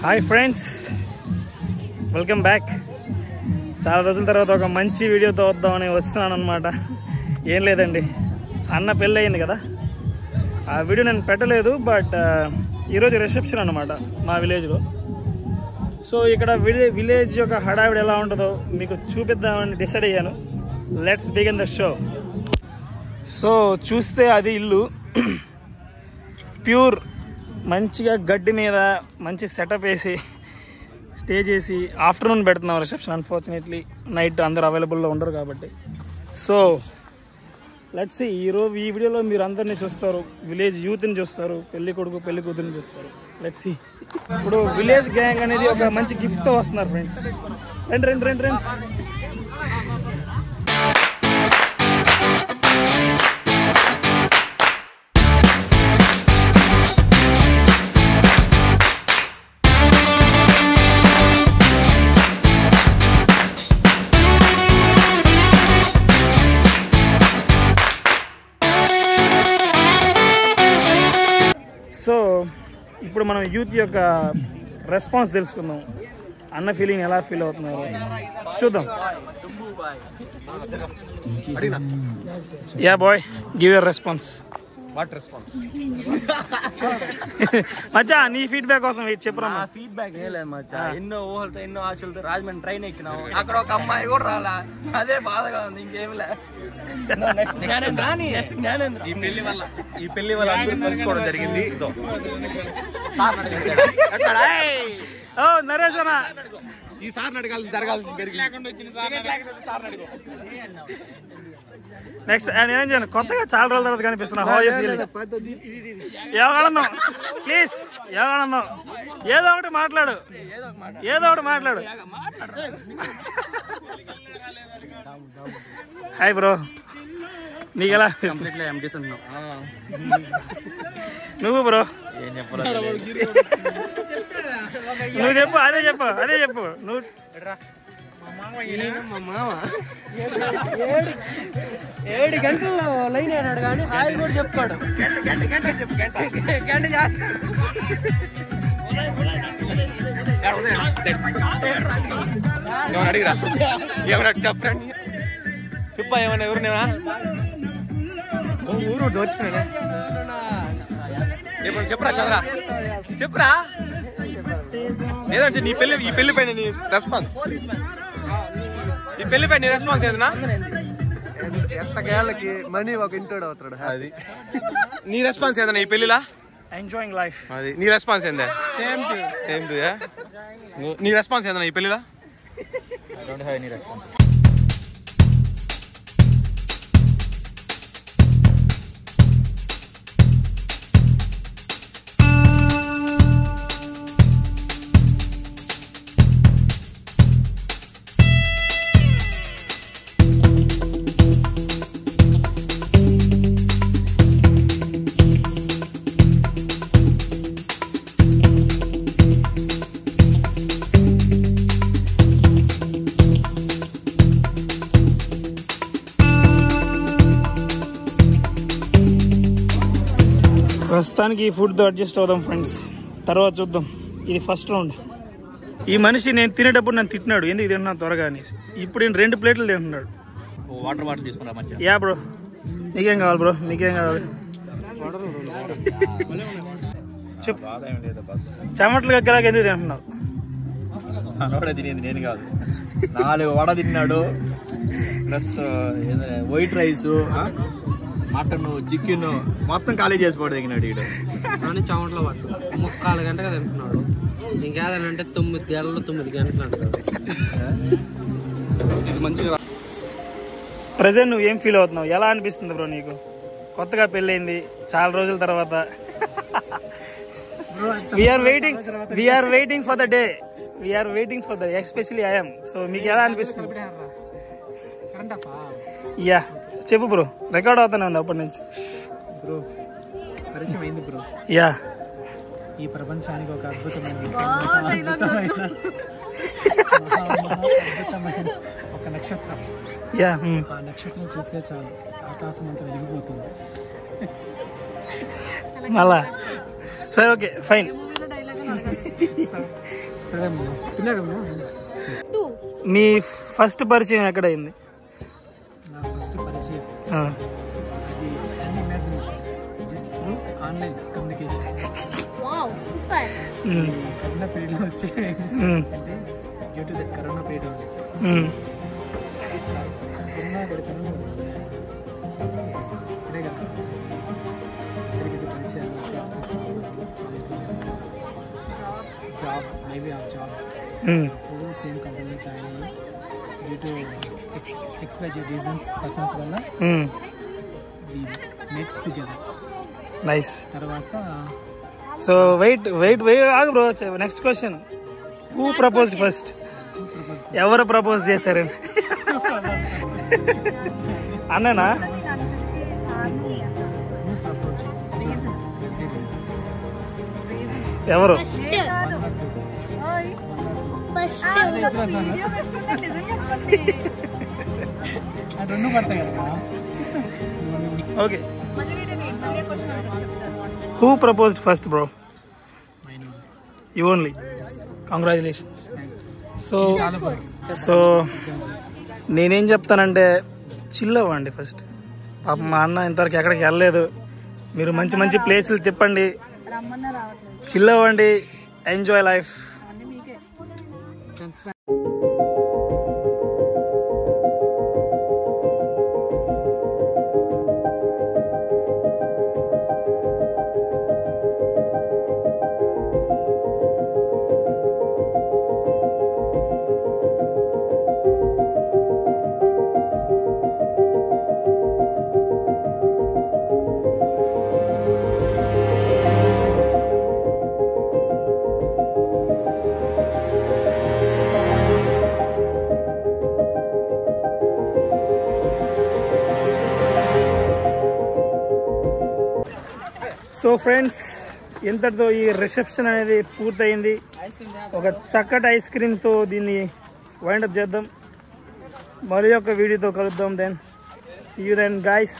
Hi friends, welcome back. చాలా రోజుల తర్వాత ఒక మంచి వీడియోతో వద్దామని వస్తున్నాను అనమాట. ఏం లేదండి, అన్న పెళ్ళి అయింది కదా, ఆ వీడియో నేను పెట్టలేదు. బట్ ఈరోజు రిసెప్షన్ అనమాట మా విలేజ్లో. సో ఇక్కడ విలేజ్ యొక్క హడావిడి ఎలా ఉంటుందో మీకు చూపిద్దామని డిసైడ్ అయ్యాను. Let's begin the show. So చూస్తే అది ఇల్లు ప్యూర్ మంచిగా గడ్డి మీద మంచి సెటప్ వేసి స్టే చేసి ఆఫ్టర్నూన్ పెడుతున్నాం రిసెప్షన్. అన్ఫార్చునేట్లీ నైట్ అందరు అవైలబుల్లో ఉండరు కాబట్టి. సో లెట్స్ సీ, ఈరోజు ఈ వీడియోలో మీరు అందరినీ చూస్తారు, విలేజ్ యూత్ని చూస్తారు, పెళ్లి కొడుకు పెళ్లి కూతురిని చూస్తారు. Let's see. ఇప్పుడు విలేజ్ గ్యాంగ్ అనేది ఒక మంచి గిఫ్ట్తో వస్తున్నారు ఫ్రెండ్స్. రండి రండి రండి రండి. సో ఇప్పుడు మనం యూత్ యొక్క రెస్పాన్స్ తెలుసుకుందాం. అన్న ఫీలింగ్ ఎలా ఫీల్ అవుతున్నారు చూద్దాం. Yeah boy, give your response. What response? మచ్చా నీ ఫీడ్బ్యాక్ కోసం చెప్పరా. ఫీడ్బ్యాక్ ఏ లేదు మచ్చా, ఎన్నో ఊహలతో ఎన్నో ఆశలతో రాజమండ్రి ట్రైన్ ఎక్కినాము, అక్కడ ఒక అమ్మాయి కూడా రాలా, అదే బాధగా ఉంది, ఇంకేమి లే. ఈ పెళ్లి వల్ల అందరూ కలుసుకోవడం జరిగింది. నరేష్ అన్న ఈసారి అడగాలి, జరగాల్సింది నెక్స్ట్ నేనేం చేయను, కొత్తగా చాలా రోజుల తర్వాత కనిపిస్తున్నా. ఎవగలన్నాం ప్లీజ్, ఎవగలన్నాం, ఏదో ఒకటి మాట్లాడు, ఏదో ఒకటి మాట్లాడు. హాయ్ బ్రో, నీకు ఎలా నువ్వు బ్రో? నువ్వు చెప్పు, అదే చెప్పు, అదే చెప్పు నువ్వు. మా మామ 7 గంటల్లో లైన్ అయినాడు కానీ ఆయన కూడా చెప్పుకోడు, గంట చేస్తాడు. అడిగిరా ఏమన్నా చెప్పండి, చెప్పా ఏమన్నా ఎవరు ఊరు దోచుకున్నా చెప్పరా చంద్ర, చెప్పురా. లేదంటే నీ పెళ్లి, ఈ పెళ్లి పైన నీ రెస్పాన్స్, ఈ పెళ్లి పైన నీ రెస్పాన్స్ ఏదన్నా? ఎట్టకేళ్ళకి మనీ ఒక ఇంటోడు అవుతాడు. అది నీ రెస్పాన్స్ ఏదన్నా ఈ పెళ్లిలా? Enjoying life. అది నీ రెస్పాన్స్ ఏందా? Same to. నీ రెస్పాన్స్ ఏదన్నా ఈ పెళ్లిలా? I don't have any response. ప్రస్తుతానికి ఈ ఫుడ్తో అడ్జస్ట్ అవుదాం ఫ్రెండ్స్, తర్వాత చూద్దాం. ఇది ఫస్ట్ రౌండ్. ఈ మనిషి నేను తినేటప్పుడు నన్ను తిట్టినాడు, ఎందుకు తింటున్నాను త్వరగా అనేసి. ఇప్పుడు నేను 2 ప్లేట్లు తింటున్నాడు. వాటర్ తీసుకురా మంచిగా. యా బ్రో, నీకేం కావాలి బ్రో? నీకేం కావాలి చెప్పు. చెమటలు గగ్గరాక ఎందుకు తింటున్నావు? తినేది నేను కాదు, 4 వడ తిన్నాడు, plus white rice, mutton, chicken మొత్తం ఖాళీ చేసిపోవడం తగినాడు. వీడు కానీ చెమటలో పట్టు 3/4 గంటగా తింటున్నాడు. ఇంకేదనంటే 9 గంటలు అంటాడు. ఇది మంచిగా. ప్రజెంట్ నువ్వు ఏం ఫీల్ అవుతున్నావు? ఎలా అనిపిస్తుంది బ్రో నీకు? కొత్తగా పెళ్ళయింది, చాలా రోజుల తర్వాత. We are waiting for the day, we are waiting for the, especially I'm. So మీకు ఎలా అనిపిస్తుంది? యా చెప్పు బ్రో, రికార్డ్ అవుతానే ఉంది అప్పటి నుంచి. బ్రో పరిచయం అయింది బ్రో. యా, ఈ ప్రపంచానికి ఒక అద్భుతమైన ఒక నక్షత్రం. యా, ఆ నక్షత్రం చూస్తే చాలు ఆకాశం అంతా వెలిగిపోతుంది. మళ్ళా సరే, ఓకే ఫైన్. సరే తిన్నాకమ్మా. మీ ఫస్ట్ పరిచయం ఎక్కడైంది? నా ఫస్ట్ పరిచయం ఆ. అది అన్ imagination just through online communication. Corona పీరియడ్లో వచ్చే అంటే due to that corona period ఉంది. కరోనా పెడతాను అదే కదా ఇక్కడికి పరిచయం జాబ్ మేబీ ఆ జాబ్ అప్పుడు సేమ్ కంపెనీలో జాయిన్ అయ్యి due to XYZ reasons persons వల్ల వి మెట్ టుగెదర్. నైస్. తర్వాత సో వెయిట్ ఆగు bro. Next question, who proposed first? ఎవరు ప్రపోజ్ చేశారని? అన్ననా? ఎవరు? రెండు పడతాయి కదా. Okay, who proposed first bro? You only. Congratulations. So నేనేం చెప్తానంటే చిల్ అవ్వండి ఫస్ట్. పాపం మా అన్న ఇంతవరకు ఎక్కడికి వెళ్ళలేదు. మీరు మంచి మంచి ప్లేసులు తిప్పండి, చిల్ అవ్వండి, ఎంజాయ్ లైఫ్. సో ఫ్రెండ్స్, ఇంతటితో ఈ రిసెప్షన్ అనేది పూర్తయింది. ఒక చక్కటి ఐస్ క్రీమ్తో దీన్ని వైండప్ చేద్దాం. మరి ఒక వీడియోతో కలుద్దాం. Then see you then guys.